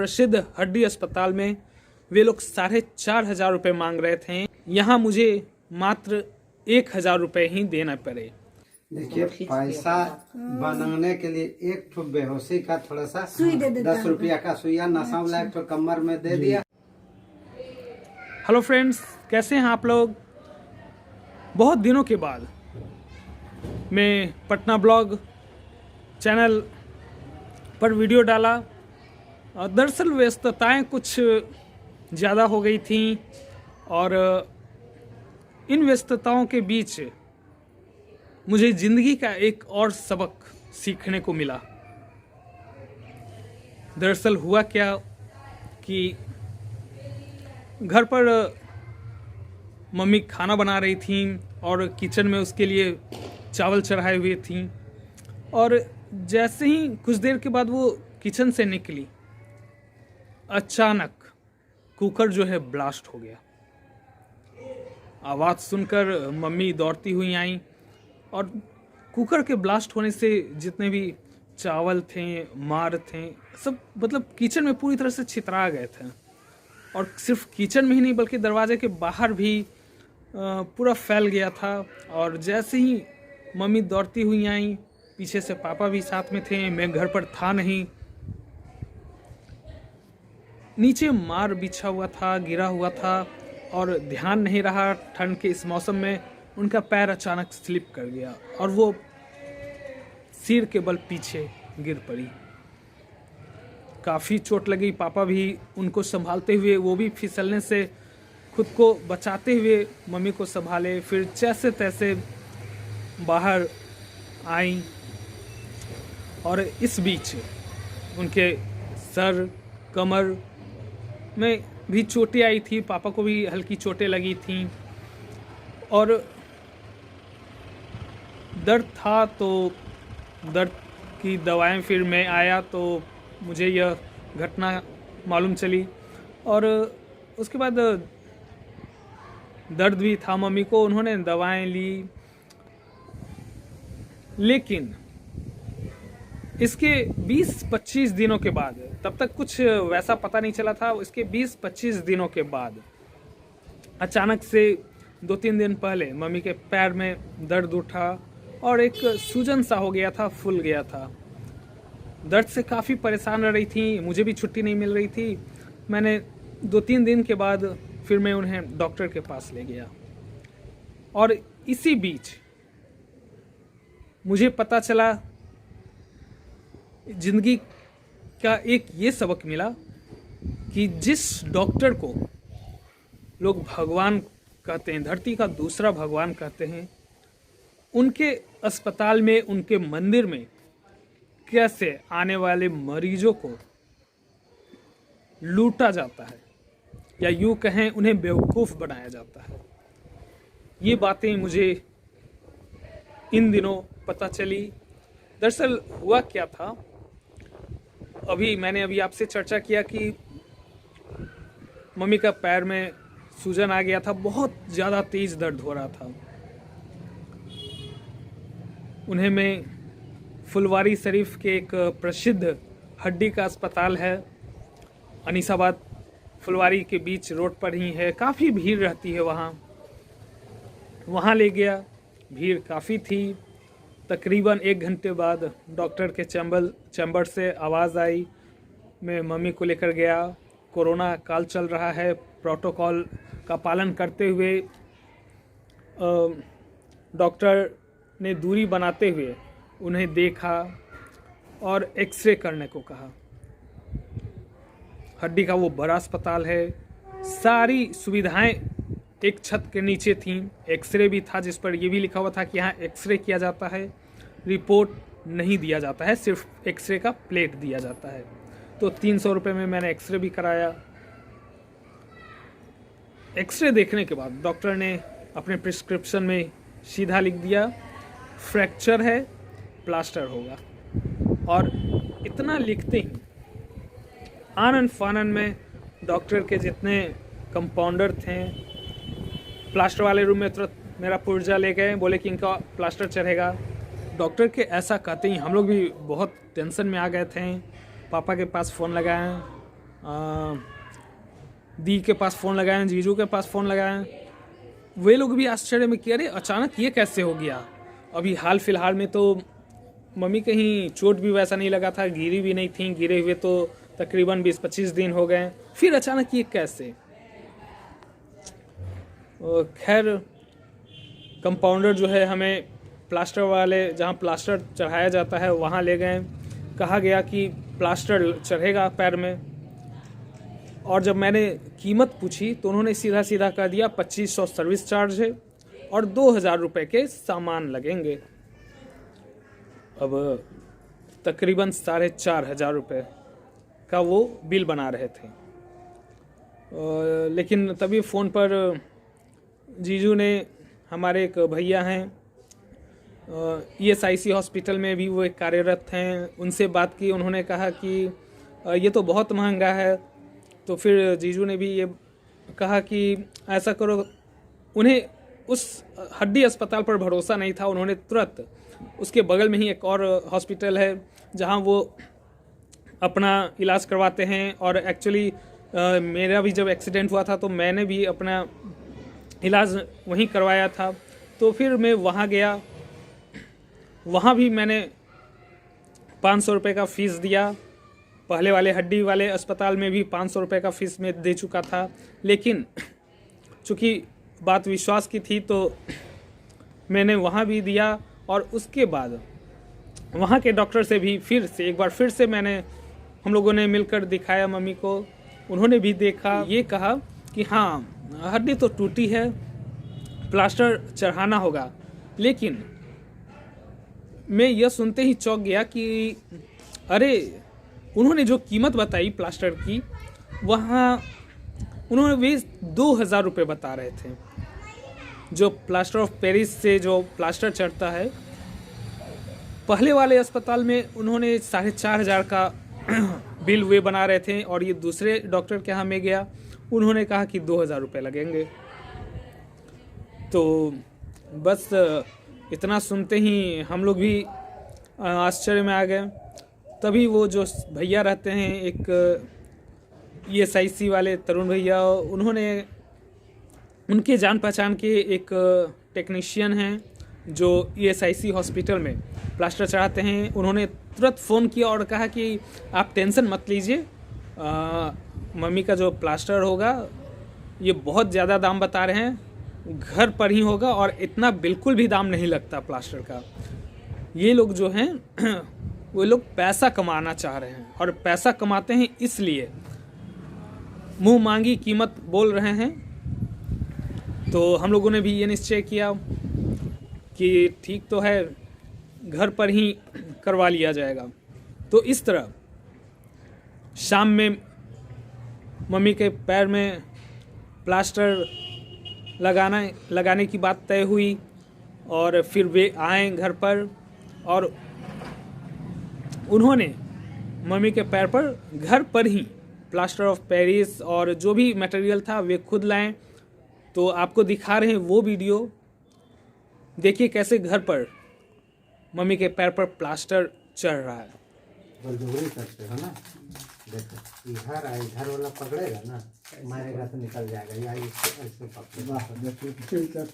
प्रसिद्ध हड्डी अस्पताल में वे लोग 4,500 रुपये मांग रहे थे। यहाँ मुझे मात्र 1,000 रुपये ही देना पड़े। देखिए, पैसा बनाने के लिए एक ठो बेहोशी का थोड़ा सा 10 रुपया का सुइया नशा वाला एक ठो कमर में दे दिया। हेलो फ्रेंड्स, कैसे हैं आप लोग? बहुत दिनों के बाद मैं पटना ब्लॉग चैनल पर वीडियो डाला। दरअसल व्यस्तताएं कुछ ज़्यादा हो गई थी और इन व्यस्तताओं के बीच मुझे ज़िंदगी का एक और सबक सीखने को मिला। दरअसल हुआ क्या कि घर पर मम्मी खाना बना रही थी और किचन में उसके लिए चावल चढ़ाए हुए थी, और जैसे ही कुछ देर के बाद वो किचन से निकली, अचानक कुकर जो है ब्लास्ट हो गया। आवाज़ सुनकर मम्मी दौड़ती हुई आई और कुकर के ब्लास्ट होने से जितने भी चावल थे, मार थे, सब मतलब किचन में पूरी तरह से छितरा गए थे। और सिर्फ किचन में ही नहीं बल्कि दरवाजे के बाहर भी पूरा फैल गया था। और जैसे ही मम्मी दौड़ती हुई आई, पीछे से पापा भी साथ में थे, मैं घर पर था नहीं। नीचे मार बिछा हुआ था, गिरा हुआ था और ध्यान नहीं रहा। ठंड के इस मौसम में उनका पैर अचानक स्लिप कर गया और वो सिर के बल पीछे गिर पड़ी। काफ़ी चोट लगी। पापा भी उनको संभालते हुए, वो भी फिसलने से खुद को बचाते हुए मम्मी को संभाले, फिर जैसे तैसे बाहर आई। और इस बीच उनके सर, कमर में भी चोटें आई थी, पापा को भी हल्की चोटें लगी थीं और दर्द था। तो दर्द की दवाएं फिर मैं आया तो मुझे यह घटना मालूम चली और उसके बाद दर्द भी था मम्मी को, उन्होंने दवाएं ली। लेकिन इसके 20-25 दिनों के बाद, तब तक कुछ वैसा पता नहीं चला था, इसके 20-25 दिनों के बाद अचानक से 2-3 दिन पहले मम्मी के पैर में दर्द उठा और एक सूजन सा हो गया था, फूल गया था। दर्द से काफ़ी परेशान रह रही थी, मुझे भी छुट्टी नहीं मिल रही थी। मैंने 2-3 दिन के बाद फिर मैं उन्हें डॉक्टर के पास ले गया और इसी बीच मुझे पता चला, जिंदगी का एक ये सबक मिला कि जिस डॉक्टर को लोग भगवान कहते हैं, धरती का दूसरा भगवान कहते हैं, उनके अस्पताल में, उनके मंदिर में कैसे आने वाले मरीजों को लूटा जाता है या यूं कहें उन्हें बेवकूफ़ बनाया जाता है। ये बातें मुझे इन दिनों पता चली। दरअसल हुआ क्या था, मैंने अभी आपसे चर्चा किया कि मम्मी का पैर में सूजन आ गया था, बहुत ज़्यादा तेज दर्द हो रहा था। उन्हें मैं फुलवारी शरीफ के एक प्रसिद्ध हड्डी का अस्पताल है, अनीसाबाद फुलवारी के बीच रोड पर ही है, काफ़ी भीड़ रहती है वहाँ ले गया। भीड़ काफ़ी थी। तकरीबन 1 घंटे बाद डॉक्टर के चैम्बर से आवाज़ आई। मैं मम्मी को लेकर गया। कोरोना काल चल रहा है, प्रोटोकॉल का पालन करते हुए डॉक्टर ने दूरी बनाते हुए उन्हें देखा और एक्सरे करने को कहा। हड्डी का वो बड़ा अस्पताल है, सारी सुविधाएं एक छत के नीचे थीं। एक्सरे भी था जिस पर यह भी लिखा हुआ था कि यहाँ एक्सरे किया जाता है, रिपोर्ट नहीं दिया जाता है, सिर्फ एक्सरे का प्लेट दिया जाता है। तो 300 रुपये में मैंने एक्सरे भी कराया। एक्सरे देखने के बाद डॉक्टर ने अपने प्रिस्क्रिप्शन में सीधा लिख दिया, फ्रैक्चर है, प्लास्टर होगा। और इतना लिखते ही आनन फानन में डॉक्टर के जितने कंपाउंडर थे, प्लास्टर वाले रूम में तुरंत मेरा पुर्जा ले गए, बोले कि इनका प्लास्टर चढ़ेगा। डॉक्टर के ऐसा कहते ही हम लोग भी बहुत टेंशन में आ गए थे। पापा के पास फ़ोन लगाए दी के पास फ़ोन लगाएं, जीजू के पास फ़ोन लगाएं। वे लोग भी आश्चर्य में कि अरे अचानक ये कैसे हो गया। अभी हाल फिलहाल में तो मम्मी कहीं चोट भी वैसा नहीं लगा था, गिरी भी नहीं थी, गिरे हुए तो तकरीबन 20-25 दिन हो गए, फिर अचानक ये कैसे। खैर कंपाउंडर जो है हमें प्लास्टर वाले जहाँ प्लास्टर चढ़ाया जाता है वहाँ ले गए। कहा गया कि प्लास्टर चढ़ेगा पैर में, और जब मैंने कीमत पूछी तो उन्होंने सीधा सीधा कह दिया 2500 सर्विस चार्ज है और 2000 रुपये के सामान लगेंगे। अब तकरीबन 4500 रुपये का वो बिल बना रहे थे। लेकिन तभी फ़ोन पर जीजू ने, हमारे एक भैया हैं ESIC हॉस्पिटल में भी वो एक कार्यरत हैं, उनसे बात की। उन्होंने कहा कि ये तो बहुत महंगा है। तो फिर जीजू ने भी ये कहा कि ऐसा करो, उन्हें उस हड्डी अस्पताल पर भरोसा नहीं था। उन्होंने तुरंत उसके बगल में ही एक और हॉस्पिटल है जहां वो अपना इलाज करवाते हैं। और एक्चुअली मेरा भी जब एक्सीडेंट हुआ था तो मैंने भी अपना इलाज वहीं करवाया था। तो फिर मैं वहाँ गया, वहाँ भी मैंने 500 रुपये का फ़ीस दिया। पहले वाले हड्डी वाले अस्पताल में भी 500 रुपये का फ़ीस में दे चुका था, लेकिन चूँकि बात विश्वास की थी तो मैंने वहाँ भी दिया। और उसके बाद वहाँ के डॉक्टर से भी एक बार फिर से हम लोगों ने मिलकर दिखाया मम्मी को। उन्होंने भी देखा, ये कहा कि हाँ हड्डी तो टूटी है, प्लास्टर चढ़ाना होगा। लेकिन मैं यह सुनते ही चौंक गया कि अरे, उन्होंने जो कीमत बताई प्लास्टर की, वहाँ उन्होंने वे 2000 रुपये बता रहे थे। जो प्लास्टर ऑफ पेरिस से जो प्लास्टर चढ़ता है, पहले वाले अस्पताल में उन्होंने 4500 का बिल वे बना रहे थे, और ये दूसरे डॉक्टर के यहाँ में गया, उन्होंने कहा कि 2000 रुपये लगेंगे। तो बस इतना सुनते ही हम लोग भी आश्चर्य में आ गए। तभी वो जो भैया रहते हैं, एक ESIC वाले तरुण भैया, उनके जान पहचान के एक टेक्नीशियन हैं जो ESIC हॉस्पिटल में प्लास्टर चढ़ाते हैं। उन्होंने तुरंत फ़ोन किया और कहा कि आप टेंशन मत लीजिए, मम्मी का जो प्लास्टर होगा ये बहुत ज़्यादा दाम बता रहे हैं, घर पर ही होगा और इतना बिल्कुल भी दाम नहीं लगता प्लास्टर का। ये लोग जो हैं वो लोग पैसा कमाना चाह रहे हैं, और पैसा कमाते हैं इसलिए मुंह मांगी कीमत बोल रहे हैं। तो हम लोगों ने भी ये निश्चय किया कि ठीक तो है, घर पर ही करवा लिया जाएगा। तो इस तरह शाम में मम्मी के पैर में प्लास्टर लगाने की बात तय हुई, और फिर वे आए घर पर और उन्होंने मम्मी के पैर पर घर पर ही प्लास्टर ऑफ पेरिस और जो भी मटेरियल था वे खुद लाएं। तो आपको दिखा रहे हैं वो वीडियो, देखिए कैसे घर पर मम्मी के पैर पर प्लास्टर चढ़ रहा है। बलजोरी करते हो ना, देखो इधर वाला पकड़ेगा ना, मारेगा तो निकल जाएगा, या ऐसे पकड़ेगा।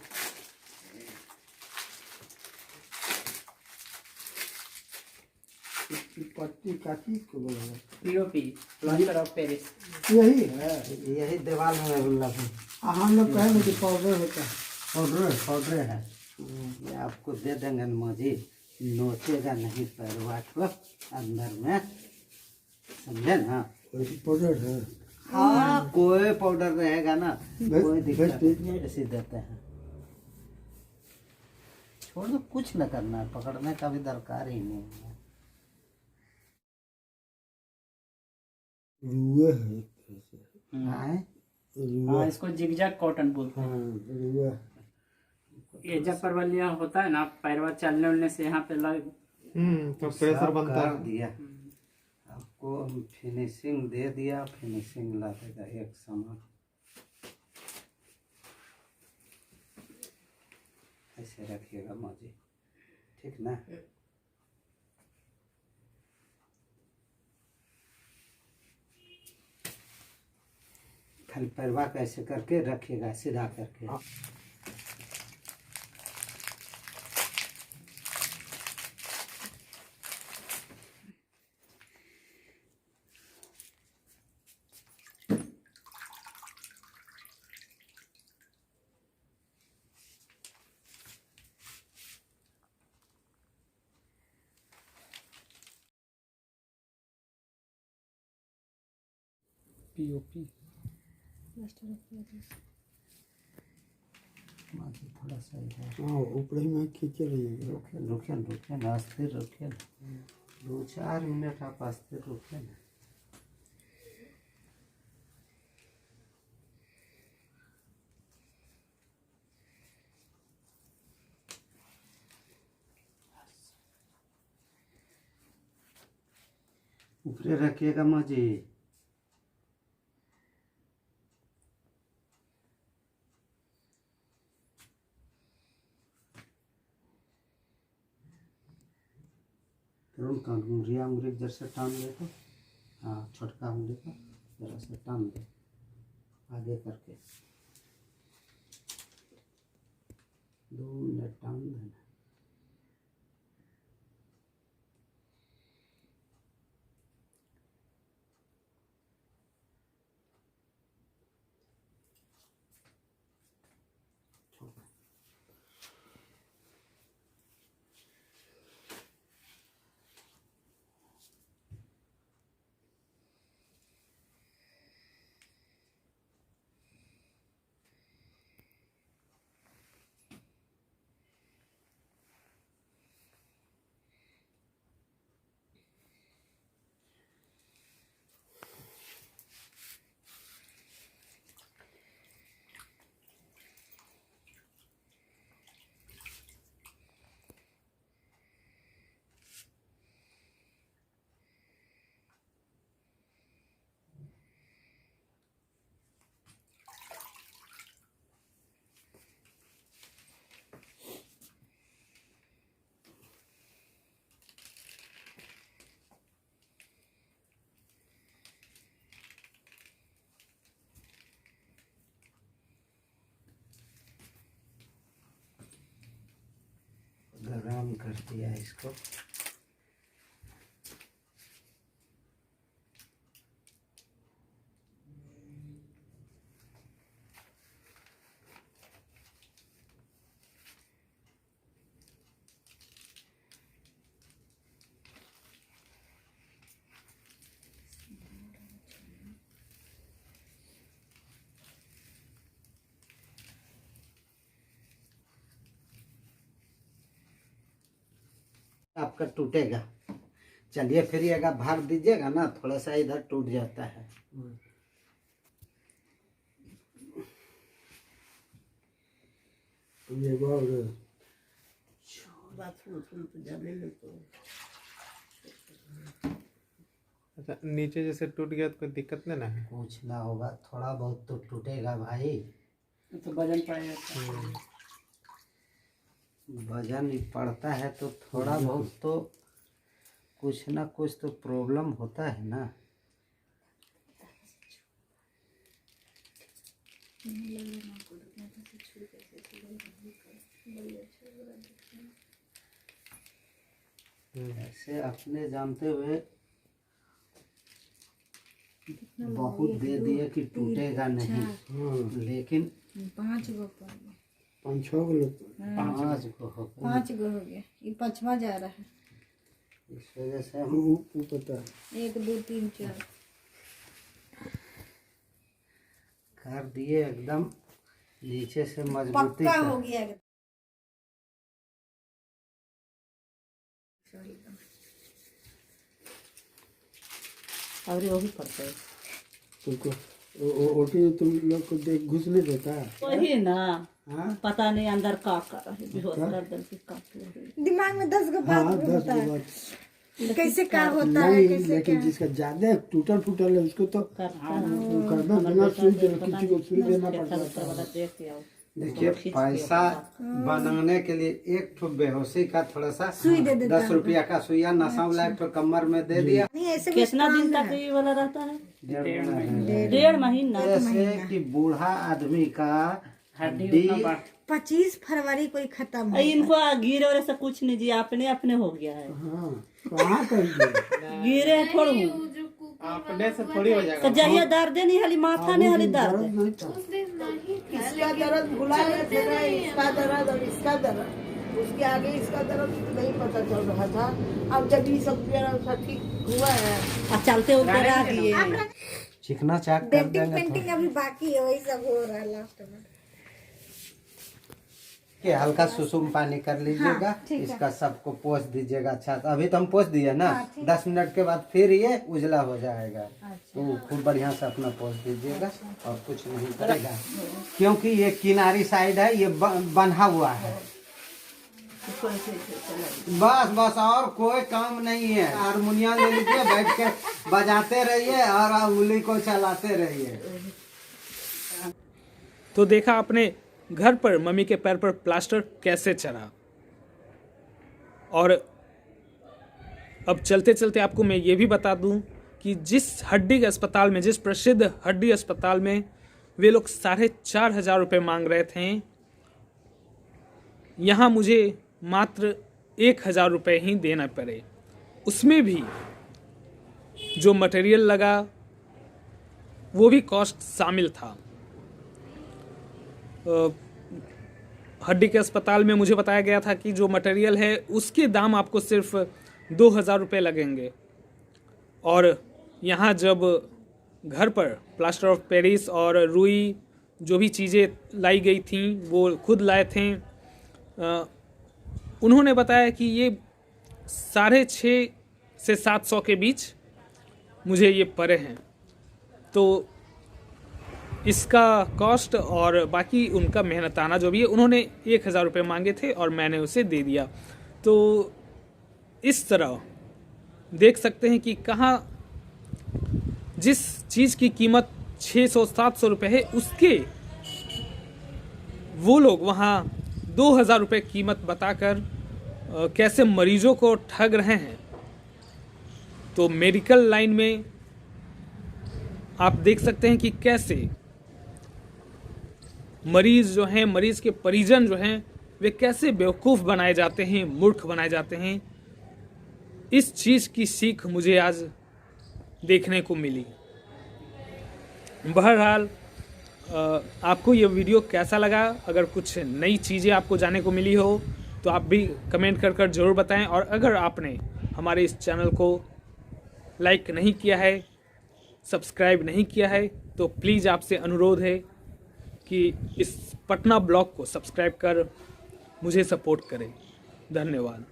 पट्टी काटी को बोला POP प्लास्टर ऑफ पेरिस, यही है, यही दीवार में गुल्ला हम लोग कहेंगे कि पाउडर होता है, पाउडर है। ये आपको दे देंगे मौजी, नोचेगा नहीं पैरवा को अंदर में, समझे ना। पाउडर है, हाँ कोई पाउडर रहेगा ना, कोई दिक्कत नहीं, ऐसे देते हैं। छोड़ दो, कुछ न करना, पकड़ने का भी दरकार ही नहीं है। रुआ है हाँ, इसको जिगजैग कॉटन बोलते हैं। ये जब परवलिया होता है ना, पैरवा चलने उलने से यहाँ पे लग तो प्रेशर बनता है दिया। आपको फिनिशिंग दे दिया, फिनिशिंग ला देगा एक समान। ऐसे रखिएगा मौजी, ठीक ना। खाली पैरवा कैसे करके रखिएगा सीधा करके। पीओपी थोड़ा सा इधर हाँ ऊपर ही में खींचे रहिए। रुके ना अस्थिर रुके ना, 2-4 मिनट आप अस्थिर रुके ना। ऊपर रखिएगा माजी। तुरंत उंगलियाँ उंगली इधर से टान दे तो, हाँ छोटका उंगली को जरा से टान दे आगे करके, 2 मिनट टान देना। गरम कर दिया इसको। आपका टूटेगा। चलिए फिर ये अगर भाग दीजिएगा ना, थोड़ा सा इधर टूट जाता है। ये बार अच्छा नीचे जैसे टूट गया तो कोई दिक्कत नहीं ना है? कुछ ना होगा, थोड़ा बहुत तो टूटेगा भाई। तो वजन पड़ेगा, वजन पड़ता है तो थोड़ा बहुत तो कुछ ना कुछ तो प्रॉब्लम होता है ना। ऐसे अपने जानते हुए बहुत दे दिए कि टूटेगा नहीं, लेकिन 5 गो पड़ गए, 5-6 गो लोग 5 गो हो गए। 5 गो हो गया, ये 5वां जा रहा है। इस वजह से हम वो पता है। 1 2 3 4 कर दिए एकदम नीचे से मजबूती पक्का का। हो गया एकदम। और वो भी पड़ता है तुमको ओटी तुम लोग को देख घुसने देता है। वही ना, हाँ पता नहीं अंदर का कर रहे बेहोश कर दल के काट रहे। दिमाग में 10 गो हाँ बात 10 होता गो है, बात कैसे क्या होता है, नहीं, कैसे लेकिन क्या। जिसका ज्यादा टूटल फूटल है उसको तो करना बिना सुई देना, किसी को सुई देना पड़ता है। वाला देख के आओ। देखिए पैसा बनाने के लिए एक ठो बेहोशी का थोड़ा सा सुई दे देता 10 रुपया का सुइया नशा वाला एक ठो कमर में दे दिया। नहीं ऐसे भी कितना दिन strong तक है। ये वाला रहता है? डेढ़ महीना ऐसे कि बूढ़ा आदमी का हड्डी उतना बढ़ 25 फरवरी को ही खत्म हो इनको गिरे और ऐसा कुछ नहीं जी, अपने अपने हो गया है। हाँ कहाँ करेंगे गिरे थोड़ा अपने से थोड़ी हो जाएगा। तो जहिया दर्द नहीं हली माथा नहीं हली दर्द। नहीं था इसका दर्द भुला गया था, इसका दर्द और इसका दर्द, उसके आगे इसका दर्द नहीं पता चल रहा था। अब जब ये सब मेरा ठीक हुआ है, अब चलते उलते रह दिए। चिकना चाक कर डेंटिंग देंगे पेंटिंग अभी बाकी है, वही सब हो रहा है लास्ट में। कि हल्का सुसुम पानी कर लीजिएगा। इसका सबको पोंछ दीजिएगा अच्छा से। अभी तो हम पोंछ दिए ना, 10 मिनट के बाद फिर ये उजला हो जाएगा। तो खूब बढ़िया से अपना पोंछ दीजिएगा और कुछ नहीं करेगा, क्योंकि ये किनारी साइड है, ये बंधा हुआ है। बस बस और कोई काम नहीं है। हारमोनियम ले लीजिए, बैठ के बजाते रहिए और उंगली को चलाते रहिए। तो देखा आपने घर पर मम्मी के पैर पर प्लास्टर कैसे चढ़ा। और अब चलते चलते आपको मैं ये भी बता दूं कि जिस हड्डी के अस्पताल में, जिस प्रसिद्ध हड्डी अस्पताल में वे लोग 4,500 रुपये मांग रहे थे, यहाँ मुझे मात्र 1,000 रुपये ही देना पड़े। उसमें भी जो मटेरियल लगा वो भी कॉस्ट शामिल था। हड्डी के अस्पताल में मुझे बताया गया था कि जो मटेरियल है उसके दाम आपको सिर्फ 2,000 रुपये लगेंगे, और यहाँ जब घर पर प्लास्टर ऑफ पेरिस और रुई जो भी चीज़ें लाई गई थी वो खुद लाए थे। उन्होंने बताया कि ये 650 से 700 के बीच मुझे ये पड़े हैं। तो इसका कॉस्ट और बाकी उनका मेहनताना जो भी है, उन्होंने 1,000 रुपये मांगे थे और मैंने उसे दे दिया। तो इस तरह देख सकते हैं कि कहाँ जिस चीज़ की कीमत 600-700 रुपये है, उसके वो लोग वहाँ 2,000 रुपये कीमत बताकर कैसे मरीजों को ठग रहे हैं। तो मेडिकल लाइन में आप देख सकते हैं कि कैसे मरीज जो हैं, मरीज के परिजन जो हैं, वे कैसे बेवकूफ़ बनाए जाते हैं, मूर्ख बनाए जाते हैं। इस चीज़ की सीख मुझे आज देखने को मिली। बहरहाल आपको ये वीडियो कैसा लगा? अगर कुछ नई चीज़ें आपको जानने को मिली हो तो आप भी कमेंट कर ज़रूर बताएं। और अगर आपने हमारे इस चैनल को लाइक नहीं किया है, सब्सक्राइब नहीं किया है, तो प्लीज़ आपसे अनुरोध है कि इस पटना ब्लॉग को सब्सक्राइब कर मुझे सपोर्ट करें। धन्यवाद।